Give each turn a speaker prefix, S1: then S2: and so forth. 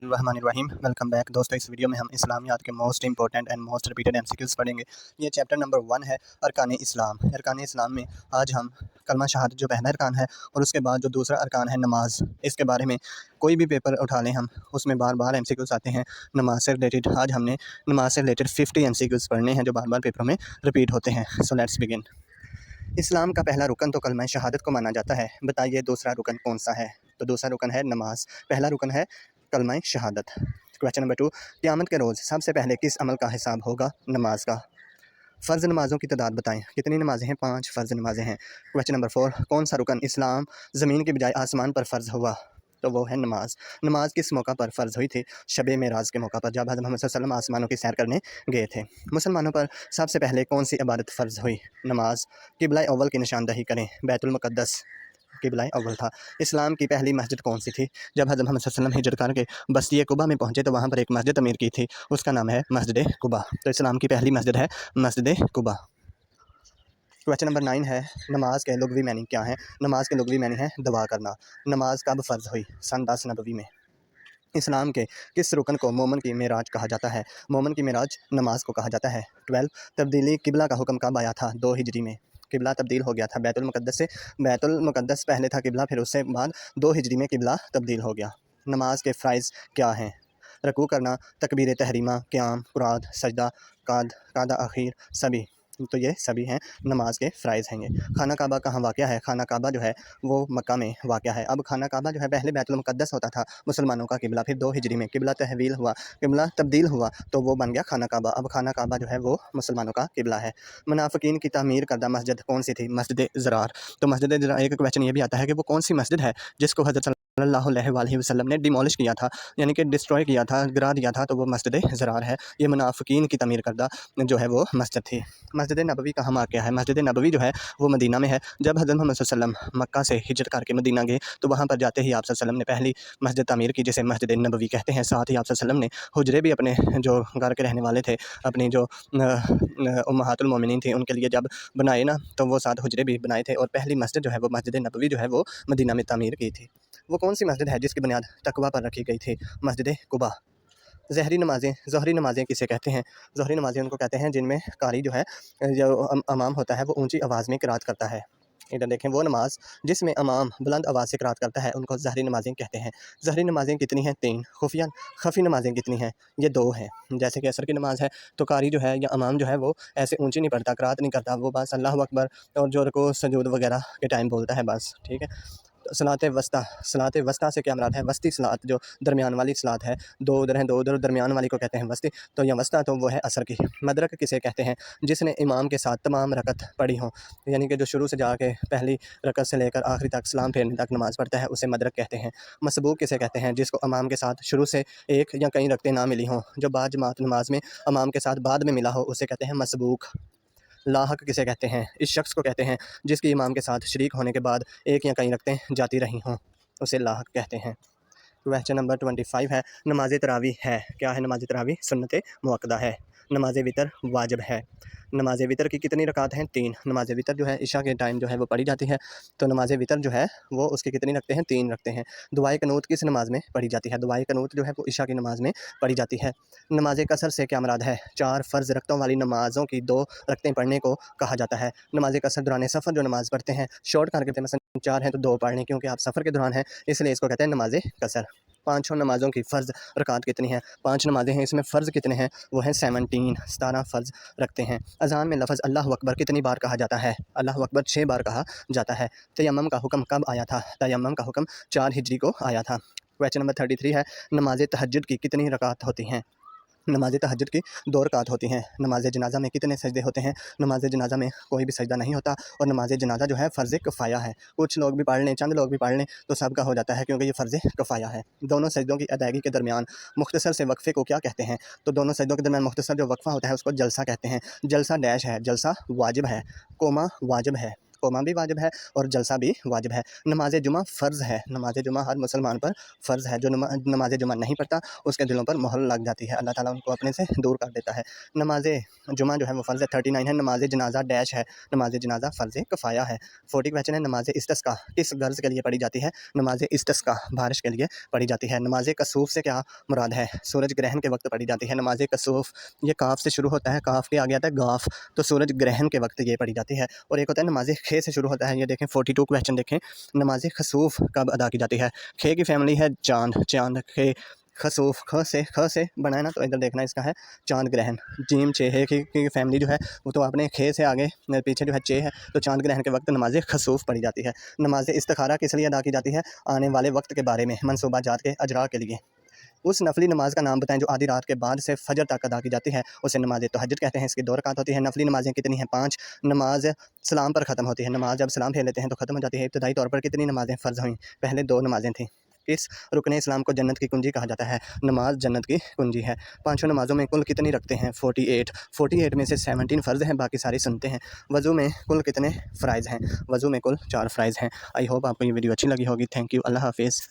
S1: الرحمن الرحیم welcome back دوستو، اس ویڈیو میں ہم اسلامیات کے most important and most repeated MCQs پڑھیں گے۔ یہ چیپٹر نمبر 1 ہے ارکان اسلام۔ ارکان اسلام میں آج ہم کلمہ شہادت جو پہلا ارکان ہے اور اس کے بعد جو دوسرا ارکان ہے نماز، اس کے بارے میں کوئی بھی پیپر اٹھا لیں ہم اس میں بار بار MCQs آتے ہیں نماز سے ریلیٹڈ۔ آج ہم نے نماز سے ریلیٹڈ 50 MCQs پڑھنے ہیں جو بار بار پیپروں میں رپیٹ ہوتے ہیں۔ So let's begin. اسلام کا پہلا رکن تو کلمہ شہادت کو مانا جاتا ہے، بتائیے دوسرا رکن کون سا ہے؟ تو دوسرا رکن ہے نماز، پہلا رکن ہے کلمہ شہادت۔ کویسچن نمبر 2، قیامت کے روز سب سے پہلے کس عمل کا حساب ہوگا؟ نماز کا۔ فرض نمازوں کی تعداد بتائیں، کتنی نمازیں ہیں؟ 5 فرض نمازیں ہیں۔ کویسچن نمبر 4، کون سا رکن اسلام زمین کے بجائے آسمان پر فرض ہوا؟ تو وہ ہے نماز۔ نماز کس موقع پر فرض ہوئی تھی؟ شب معراج کے موقع پر، جب حضرت محمد صلی اللہ علیہ وسلم آسمانوں کی سیر کرنے گئے تھے۔ مسلمانوں پر سب سے پہلے کون سی عبادت فرض ہوئی؟ نماز۔ قبلہ اول کی نشاندہی کریں، بیت المقدس قبلہ اول تھا۔ اسلام کی پہلی مسجد کون سی تھی؟ جب حضرت محمد صلی اللہ علیہ وسلم ہجرت کر کے بستی قباء میں پہنچے تو وہاں پر ایک مسجد تعمیر کی تھی، اس کا نام ہے مسجد قباء۔ تو اسلام کی پہلی مسجد ہے مسجد قباء۔ کویسچن نمبر 9 ہے، نماز کے لغوی معنی کیا ہیں؟ نماز کے لغوی معنی ہے دعا کرنا۔ نماز کب فرض ہوئی؟ سن 10 نبوی میں۔ اسلام کے کس رکن کو مومن کی معراج کہا جاتا ہے؟ مومن کی معراج نماز کو کہا جاتا ہے۔ 12، تبدیلی قبلہ کا حکم کب آیا تھا؟ 2 ہجری میں۔ قبلہ تبدیل ہو گیا تھا بیت المقدس سے، بیت المقدس پہلے تھا قبلہ، پھر اس سے بعد 2 ہجری میں قبلہ تبدیل ہو گیا۔ نماز کے فرائض کیا ہیں؟ رکوع کرنا، تکبیر تحریمہ، قیام، قرات، سجدہ، قعدہ اخیر، سبھی۔ تو یہ سبھی ہیں نماز کے فرائض ہیں۔ یہ خانہ کعبہ کہاں واقع ہے؟ خانہ کعبہ جو ہے وہ مکہ میں واقع ہے۔ اب خانہ کعبہ جو ہے پہلے بیت المقدس ہوتا تھا مسلمانوں کا قبلہ، پھر 2 ہجری میں قبلہ تبدیل ہوا تو وہ بن گیا خانہ کعبہ۔ اب خانہ کعبہ جو ہے وہ مسلمانوں کا قبلہ ہے۔ منافقین کی تعمیر کردہ مسجد کون سی تھی؟ مسجد ضرار۔ تو مسجد ضرار، ایک کویسچن یہ بھی آتا ہے کہ وہ کون سی مسجد ہے جس کو حضرت صلی اللہ علیہ وآلہ وسلم نے ڈیمولش کیا تھا، یعنی کہ ڈسٹروائے کیا تھا، گرا دیا تھا، تو وہ مسجد ضرار ہے۔ یہ منافقین کی تعمیر کردہ جو ہے وہ مسجد تھی۔ مسجد نبوی کہاں واقع ہے؟ مسجد نبوی جو ہے وہ مدینہ میں ہے۔ جب حضرت محمد صلی اللہ علیہ وسلم مکہ سے ہجرت کر کے مدینہ گئے تو وہاں پر جاتے ہی آپ صلی اللہ علیہ وسلم نے پہلی مسجد تعمیر کی جسے مسجد نبوی کہتے ہیں۔ ساتھ ہی آپ صلی اللہ علیہ وسلم نے حجرے بھی اپنے جو گھر کے رہنے والے تھے، اپنی جو امہات المومنین تھیں، ان کے لیے جب بنائے نا تو وہ 7 حجرے بھی بنائے تھے، اور پہلی مسجد جو ہے وہ مسجد نبوی جو ہے وہ مدینہ میں تعمیر کی تھی۔ وہ کون سی مسجد ہے جس کی بنیاد تقویٰ پر رکھی گئی تھی؟ مسجد قباء۔ ظہری نمازیں کسے کہتے ہیں؟ ظہری نمازیں ان کو کہتے ہیں جن میں قاری جو ہے، جو امام ہوتا ہے، وہ اونچی آواز میں قرات کرتا ہے۔ ادھر دیکھیں، وہ نماز جس میں امام بلند آواز سے قرات کرتا ہے ان کو ظہری نمازیں کہتے ہیں۔ ظہری نمازیں کتنی ہیں؟ 3۔ خفی نمازیں کتنی ہیں؟ یہ 2 ہیں۔ جیسے کہ عصر کی نماز ہے تو قاری جو ہے یا امام جو ہے وہ ایسے اونچی نہیں پڑھتا، قرات نہیں کرتا، وہ بس اللہ اکبر اور جو رکوع سجود وغیرہ کے ٹائم بولتا ہے بس، ٹھیک ہے۔ صلاۃ وسطیٰ سے کیا مراد ہے؟ وسطی صلاۃ، جو درمیان والی صلاۃ ہے، 2 ادھر ہیں 2 ادھر، درمیان والی کو کہتے ہیں وسطی، تو یہ وسطیٰ تو وہ ہے عصر کی۔ مدرک کسے کہتے ہیں؟ جس نے امام کے ساتھ تمام رکعت پڑھی ہوں، یعنی کہ جو شروع سے جا کے پہلی رکعت سے لے کر آخری تک سلام پھیرنے تک نماز پڑھتا ہے، اسے مدرک کہتے ہیں۔ مسبوق کسے کہتے ہیں؟ جس کو امام کے ساتھ شروع سے ایک یا کئی رکعتیں نہ ملی ہوں، جو بعد جماعت نماز میں امام کے ساتھ بعد میں ملا ہو، اسے کہتے ہیں مسبوق۔ لاحق کسے کہتے ہیں؟ اس شخص کو کہتے ہیں جس کی امام کے ساتھ شریک ہونے کے بعد ایک یا کئی رکعتیں جاتی رہی ہوں، اسے لاحق کہتے ہیں۔ کویسچن نمبر 25 ہے، نماز تراویح ہے کیا ہے؟ نماز تراویح سنت مؤکدہ ہے۔ نماز وتر واجب ہے۔ نماز وتر کی کتنی رکعت ہیں؟ 3۔ نماز وتر جو ہے عشاء کے ٹائم جو ہے وہ پڑھی جاتی ہے، تو نماز وتر جو ہے وہ اس کی کتنی رکھتے ہیں؟ 3 رکھتے ہیں۔ دعائے قنوت کس نماز میں پڑھی جاتی ہے؟ دعائے قنوت جو ہے وہ عشاء کی نماز میں پڑھی جاتی ہے۔ نماز قصر سے کیا مراد ہے؟ 4 فرض رکعتوں والی نمازوں کی 2 رکعتیں پڑھنے کو کہا جاتا ہے۔ نماز قصر دوران سفر جو نماز پڑھتے ہیں، شارٹ کر کے، مثلا 4 ہیں تو 2 پڑھ لیں، کیونکہ آپ سفر کے دوران ہیں اس لیے اس کو کہتے ہیں نماز قصر۔ 5 نمازوں کی فرض رکعت کتنی ہیں؟ 5 نمازیں ہیں، اس میں فرض کتنے ہیں؟ وہ ہیں 17 فرض رکھتے ہیں۔ اذان میں لفظ اللہ اکبر کتنی بار کہا جاتا ہے؟ اللہ اکبر 6 بار کہا جاتا ہے۔ تیمم کا حکم کب آیا تھا؟ تیمم کا حکم 4 ہجری کو آیا تھا۔ کویسچن نمبر 33 ہے، نماز تہجد کی کتنی رکعت ہوتی ہیں؟ نماز تہجد کی 2 رکعت ہوتی ہیں۔ نماز جنازہ میں کتنے سجدے ہوتے ہیں؟ نماز جنازہ میں کوئی بھی سجدہ نہیں ہوتا، اور نماز جنازہ جو ہے فرض کفایہ ہے۔ کچھ لوگ بھی پڑھ لیں، چند لوگ بھی پڑھ لیں تو سب کا ہو جاتا ہے، کیونکہ یہ فرض کفایہ ہے۔ دونوں سجدوں کی ادائیگی کے درمیان مختصر سے وقفے کو کیا کہتے ہیں؟ تو دونوں سجدوں کے درمیان مختصر جو وقفہ ہوتا ہے اس کو جلسہ کہتے ہیں۔ جلسہ ڈیش ہے، جلسہ واجب ہے، کوما واجب ہے، قوما بھی واجب ہے اور جلسہ بھی واجب ہے۔ نماز جمعہ فرض ہے، نماز جمعہ ہر مسلمان پر فرض ہے۔ جو نماز جمعہ نہیں پڑھتا اس کے دلوں پر مہر لگ جاتی ہے، اللہ تعالیٰ ان کو اپنے سے دور کر دیتا ہے۔ نماز جمعہ جو ہے وہ فرض ہے۔ 39 ہے نماز جنازہ ڈیش ہے، نماز جنازہ فرض کفایہ ہے۔ 40 کویسچن ہے نماز استسقاء کس غرض کے لیے پڑھی جاتی ہے؟ نماز استسقاء بارش کے لیے پڑھی جاتی ہے۔ نماز کسوف سے کیا مراد ہے؟ سورج گرہن کے وقت پڑھی جاتی ہے نماز کسوف، یہ کاف سے شروع ہوتا ہے، کاف کے آگے آتا ہے گاف، تو سورج گرہن کے وقت یہ پڑھی جاتی ہے۔ اور ایک ہوتا ہے نماز خے سے شروع ہوتا ہے، یہ دیکھیں 42 کویسچن دیکھیں، نماز خسوف کب ادا کی جاتی ہے؟ خے کی فیملی ہے چاند، چاند خے خسوف خ سے بنائے نا، تو ادھر دیکھنا اس کا ہے چاند گرہن، جیم چے ہے کی فیملی جو ہے وہ تو آپ نے خے سے آگے پیچھے جو ہے چے ہے، تو چاند گرہن کے وقت نماز خسوف پڑھی جاتی ہے۔ نماز استخارہ کس لیے ادا کی جاتی ہے؟ آنے والے وقت کے بارے میں، منصوبہ جات کے اجراء کے لیے۔ اس نفلی نماز کا نام بتائیں جو آدھی رات کے بعد سے فجر تک ادا کی جاتی ہے، اسے نماز تہجد کہتے ہیں۔ اس کی 2 رکعت ہوتی ہے۔ نفلی نمازیں کتنی ہیں؟ 5۔ نماز سلام پر ختم ہوتی ہے، نماز جب سلام پھیر لیتے ہیں تو ختم ہو جاتی ہے۔ ابتدائی طور پر کتنی نمازیں فرض ہوئیں؟ پہلے 2 نمازیں تھیں۔ کس رکن اسلام کو جنت کی کنجی کہا جاتا ہے؟ نماز جنت کی کنجی ہے۔ 5 نمازوں میں کل کتنی رکھتے ہیں؟ 48 میں سے 17 فرض ہیں، باقی ساری سنتے ہیں۔ وضو میں کل کتنے فرائض ہیں؟ وضو میں کل 4 فرائض ہیں۔ آئی ہوپ آپ کو یہ ویڈیو اچھی لگی ہوگی۔ تھینک یو، اللہ حافظ۔